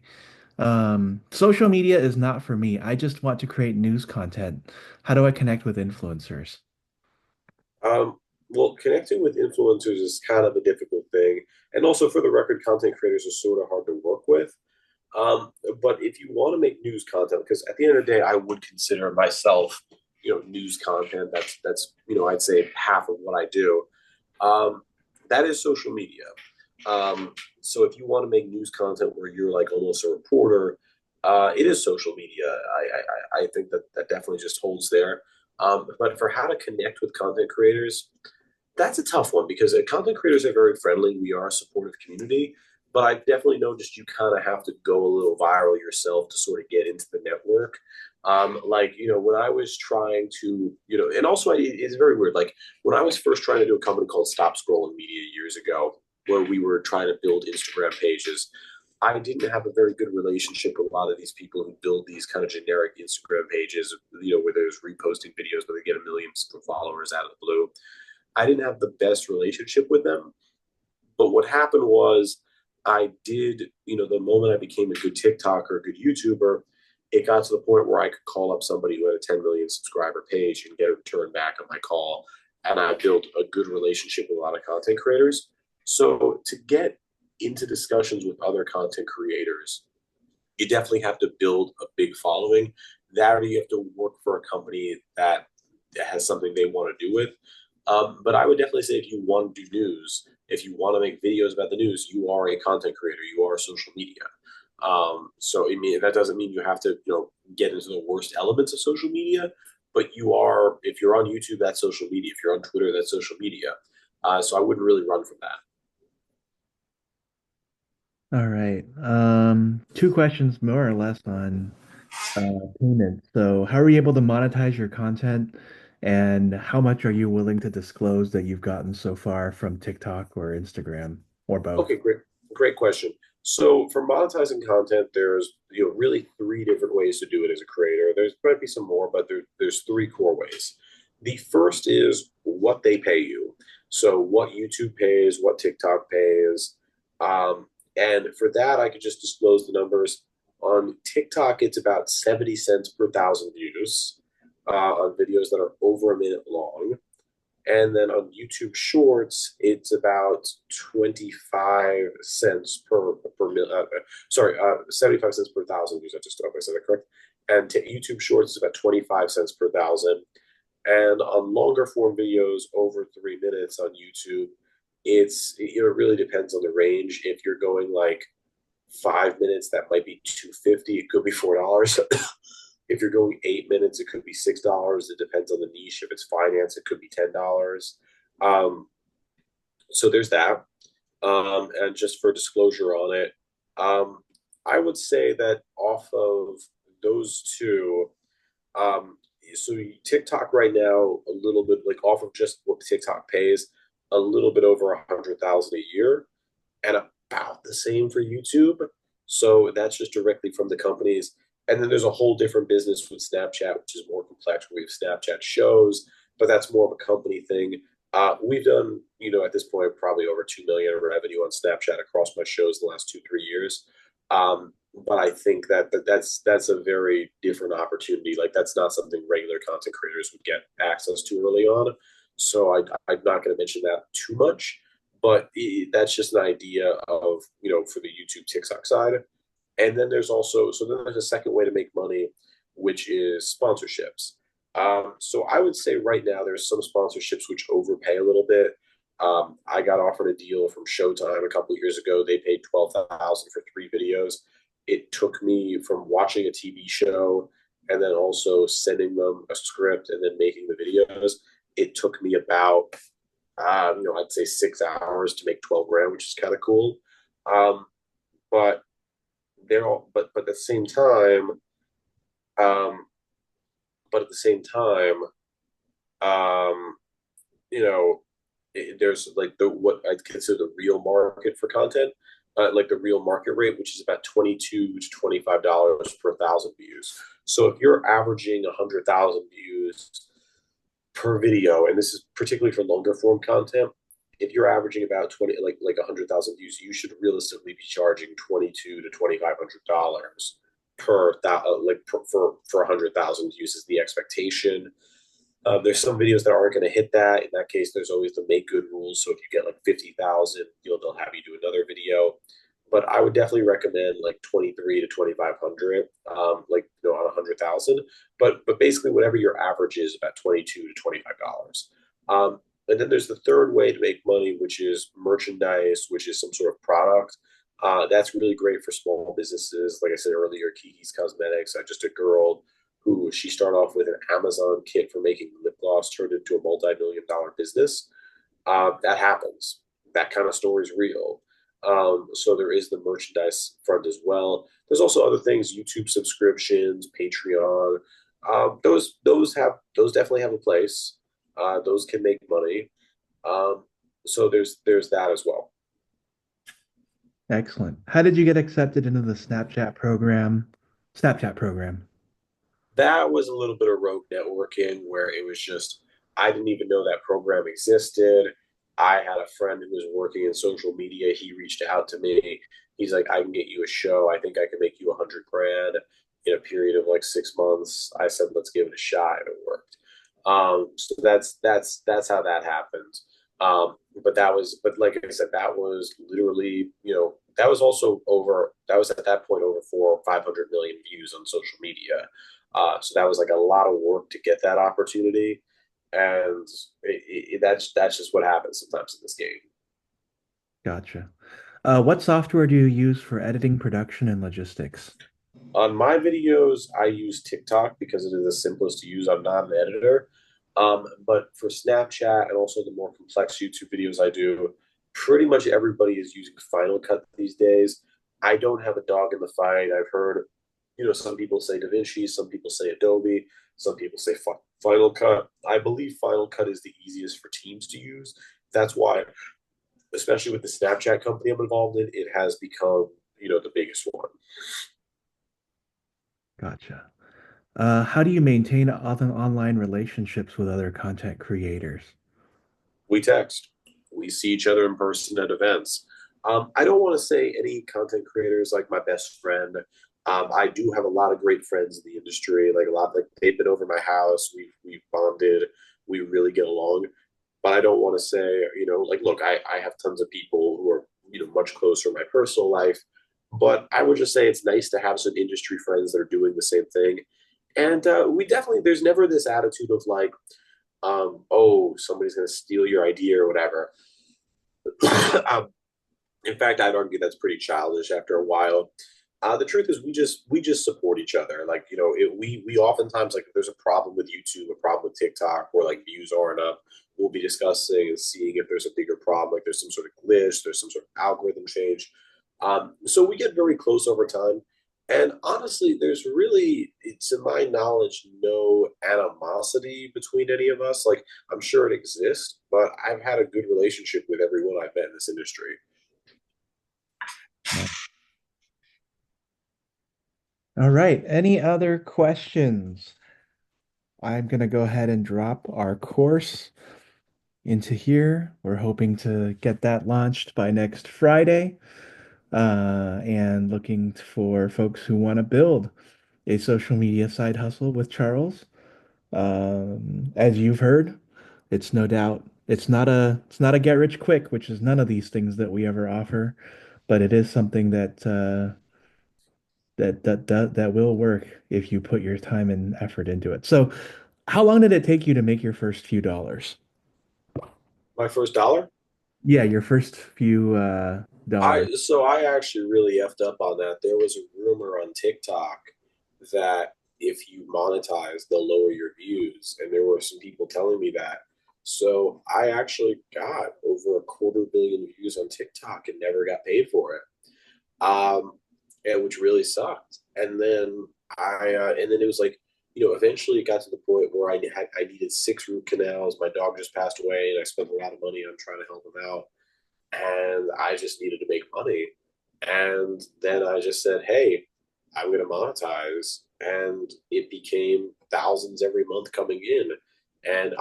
Social media is not for me. I just want to create news content. How do I connect with influencers? Well, connecting with influencers is kind of a difficult thing. And also, for the record, content creators are sort of hard to work with. But if you want to make news content, because at the end of the day, I would consider myself, news content. That's I'd say half of what I do. Um, that is social media. So if you want to make news content where you're like almost a reporter, it is social media. I think that definitely just holds there. But for how to connect with content creators, that's a tough one because content creators are very friendly. We are a supportive community, but I definitely noticed you kind of have to go a little viral yourself to sort of get into the network. When I was trying to, and also it's very weird. Like when I was first trying to do a company called Stop Scrolling Media years ago, where we were trying to build Instagram pages, I didn't have a very good relationship with a lot of these people who build these kind of generic Instagram pages, where there's reposting videos where they get a million followers out of the blue. I didn't have the best relationship with them. But what happened was I did, the moment I became a good TikToker, a good YouTuber, it got to the point where I could call up somebody who had a 10 million subscriber page and get a return back on my call. And I built a good relationship with a lot of content creators. So to get into discussions with other content creators, you definitely have to build a big following. That or you have to work for a company that has something they want to do with. But I would definitely say if you want to do news, if you want to make videos about the news, you are a content creator. You are social media. So I mean that doesn't mean you have to get into the worst elements of social media, but you are. If you're on YouTube, that's social media. If you're on Twitter, that's social media. So I wouldn't really run from that. All right. Two questions more or less on payment. So, how are you able to monetize your content, and how much are you willing to disclose that you've gotten so far from TikTok or Instagram or both? Okay, great question. So for monetizing content, there's really three different ways to do it as a creator. There's might be some more, but there's three core ways. The first is what they pay you. So what YouTube pays, what TikTok pays. And for that, I could just disclose the numbers. On TikTok, it's about 70 cents per thousand views on videos that are over a minute long. And then on YouTube Shorts, it's about 25 cents per minute. 75 cents per thousand views. I just hope I said that correct. And YouTube Shorts is about 25 cents per thousand. And on longer form videos over 3 minutes on YouTube, it really depends on the range. If you're going like 5 minutes, that might be 250. It could be $4. If you're going 8 minutes, it could be $6. It depends on the niche. If it's finance, it could be $10. Um, so there's that. And just for disclosure on it, um, I would say that off of those two, um, so TikTok right now, a little bit like off of just what TikTok pays, a little bit over 100,000 a year, and about the same for YouTube. So that's just directly from the companies. And then there's a whole different business with Snapchat, which is more complex. We have Snapchat shows, but that's more of a company thing. We've done, at this point, probably over 2 million in revenue on Snapchat across my shows the last 2, 3 years. But I think that's a very different opportunity. Like that's not something regular content creators would get access to early on. So I'm not going to mention that too much, but that's just an idea of for the YouTube TikTok side. And then there's a second way to make money, which is sponsorships. So I would say right now there's some sponsorships which overpay a little bit. I got offered a deal from Showtime a couple of years ago. They paid 12,000 for 3 videos. It took me from watching a TV show and then also sending them a script and then making the videos. It took me about I'd say 6 hours to make 12 grand, which is kind of cool. Um, but they're all, but at the same time, um, but at the same time, um, you know, there's like what I'd consider the real market for content, like the real market rate, which is about $22 to $25 per thousand views. So if you're averaging 100,000 views per video, and this is particularly for longer form content, if you're averaging about 20, like 100,000 views, you should realistically be charging $2,200 to $2,500 for 100,000 views is the expectation. There's some videos that aren't going to hit that. In that case, there's always the make good rules. So if you get like 50,000, they'll have you do another video. But I would definitely recommend like 23 to 2,500, on 100,000. But basically, whatever your average is, about 22 to $25. And then there's the third way to make money, which is merchandise, which is some sort of product. That's really great for small businesses. Like I said earlier, Kiki's Cosmetics. Just a girl who she started off with an Amazon kit for making lip gloss, turned into a multi-million-dollar business. That happens. That kind of story is real. So there is the merchandise front as well. There's also other things, YouTube subscriptions, Patreon. Those definitely have a place. Those can make money. So there's that as well. Excellent. How did you get accepted into the Snapchat program? Snapchat program. That was a little bit of rogue networking where it was just, I didn't even know that program existed. I had a friend who was working in social media. He reached out to me. He's like, I can get you a show. I think I can make you 100 grand in a period of like 6 months. I said, let's give it a shot, and it worked. So that's how that happened. But but like I said, that was literally, that was also over. That was at that point over 400 or 500 million views on social media. So that was like a lot of work to get that opportunity, and that's just what happens sometimes in this game. Gotcha. What software do you use for editing, production, and logistics? On my videos, I use TikTok because it is the simplest to use. I'm not an editor. But for Snapchat and also the more complex YouTube videos I do, pretty much everybody is using Final Cut these days. I don't have a dog in the fight. I've heard, some people say DaVinci, some people say Adobe, some people say Final Cut. I believe Final Cut is the easiest for teams to use. That's why, especially with the Snapchat company I'm involved in, it has become, the biggest one. Gotcha. How do you maintain other online relationships with other content creators? We text. We see each other in person at events. I don't want to say any content creators like my best friend. I do have a lot of great friends in the industry. Like a lot, like they've been over my house. We've bonded. We really get along. But I don't want to say, like, look, I have tons of people who are, much closer in my personal life. But I would just say it's nice to have some industry friends that are doing the same thing. And we definitely, there's never this attitude of like, oh, somebody's going to steal your idea or whatever. um, in fact, I'd argue that's pretty childish after a while. The truth is, we just support each other. Like we oftentimes like if there's a problem with YouTube, a problem with TikTok, where like views aren't up, we'll be discussing and seeing if there's a bigger problem, like there's some sort of glitch, there's some sort of algorithm change. So we get very close over time. And honestly, there's really, to my knowledge, no animosity between any of us. Like, I'm sure it exists, but I've had a good relationship with everyone I've met in this industry. Uh, All right. Any other questions? I'm going to go ahead and drop our course into here. We're hoping to get that launched by next Friday, and looking for folks who want to build a social media side hustle with Charles. As you've heard, it's no doubt it's not a get rich quick, which is none of these things that we ever offer, but it is something that will work if you put your time and effort into it. So, how long did it take you to make your first few dollars? My first dollar? Yeah, your first few dollars. I actually really effed up on that. There was a rumor on TikTok that if you monetize, they'll lower your views, and there were some people telling me that. So I actually got over 250 million views on TikTok and never got paid for it, and which really sucked. And then it was like, eventually it got to the point where I needed 6 root canals. My dog just passed away, and I spent a lot of money on trying to help him out, and I just needed to make money. And then I just said, "Hey, I'm going to monetize," and it became thousands every month coming in. And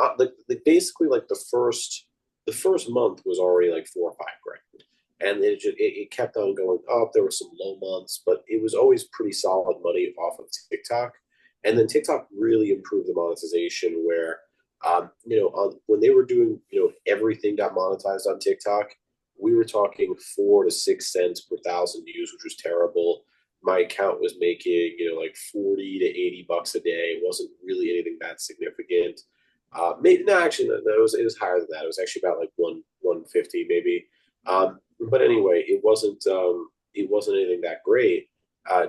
basically, like the first month was already like 4 or 5 grand, and it kept on going up. There were some low months, but it was always pretty solid money off of TikTok. And then TikTok really improved the monetization where when they were doing, everything got monetized on TikTok, we were talking 4 to 6 cents per thousand views, which was terrible. My account was making, like 40 to 80 bucks a day. It wasn't really anything that significant. Maybe no, actually, no, it was higher than that. It was actually about like 150 maybe. But anyway, it wasn't anything that great.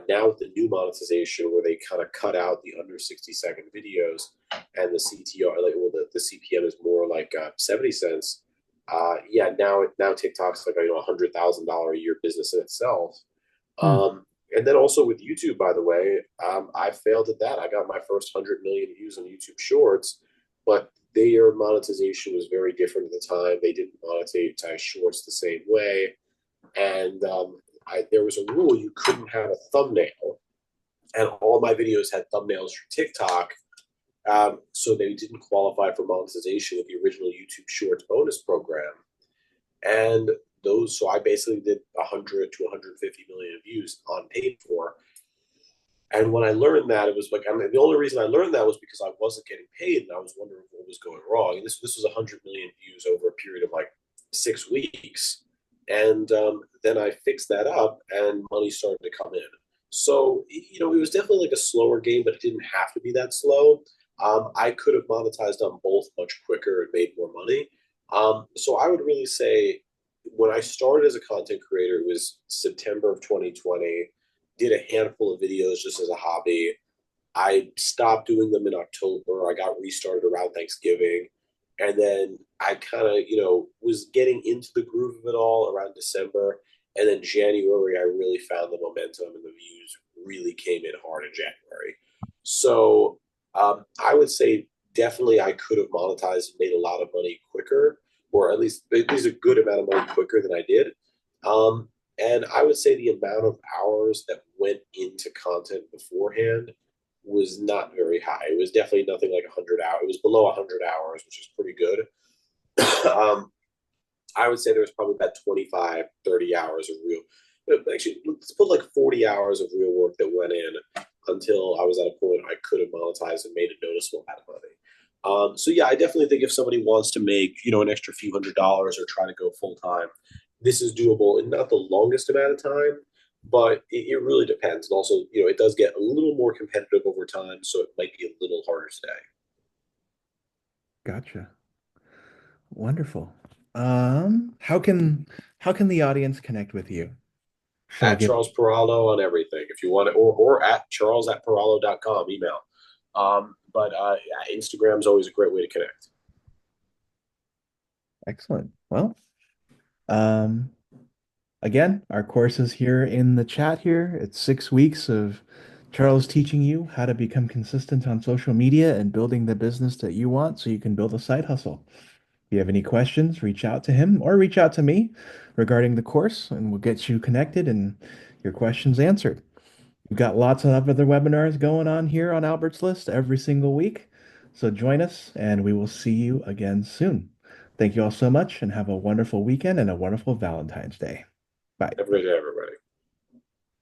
Now with the new monetization, where they kind of cut out the under 60-second videos, and the CTR, like, well, the CPM is more like 70 cents. Yeah, now TikTok's like $100,000 a year business in itself. Hmm. And then also with YouTube, by the way, I failed at that. I got my first 100 million views on YouTube Shorts, but their monetization was very different at the time. They didn't monetize Shorts the same way, and there was a rule you couldn't have a thumbnail, and all my videos had thumbnails from TikTok, so they didn't qualify for monetization with the original YouTube Shorts bonus program. And those, so I basically did 100 to 150 million views on paid for. And when I learned that, it was like, I mean, the only reason I learned that was because I wasn't getting paid, and I was wondering what was going wrong. And this was 100 million views over a period of like 6 weeks. And then I fixed that up, and money started to come in. So, it was definitely like a slower game, but it didn't have to be that slow. I could have monetized on both much quicker and made more money. So I would really say when I started as a content creator, it was September of 2020. Did a handful of videos just as a hobby. I stopped doing them in October. I got restarted around Thanksgiving. And then I kind of, was getting into the groove of it all around December. And then January, I really found the momentum, and the views really came in hard in January. So I would say definitely I could have monetized and made a lot of money quicker, or at least a good amount of money quicker than I did. Um, and I would say the amount of hours that went into content beforehand was not very high. It was definitely nothing like 100 hours. It was below 100 hours, which is pretty good. um, I would say there was probably about 25, 30 hours of real, actually, let's put like 40 hours of real work that went in until I was at a point I could have monetized and made a noticeable amount of money. So yeah, I definitely think if somebody wants to make, an extra few $100s or try to go full time, this is doable in not the longest amount of time, but it really depends. And also, it does get a little more competitive over time, so it might be a little harder today. Gotcha. Wonderful. How can the audience connect with you? Should I At give Charles Perallo on everything if you want it, or at charles@perallo.com email. But yeah, Instagram is always a great way to connect. Excellent. Well, um, again, our course is here in the chat here. It's 6 weeks of Charles teaching you how to become consistent on social media and building the business that you want so you can build a side hustle. If you have any questions, reach out to him or reach out to me regarding the course, and we'll get you connected and your questions answered. We've got lots of other webinars going on here on Albert's List every single week. So join us, and we will see you again soon. Thank you all so much, and have a wonderful weekend and a wonderful Valentine's Day. Bye. Have a great day, everybody.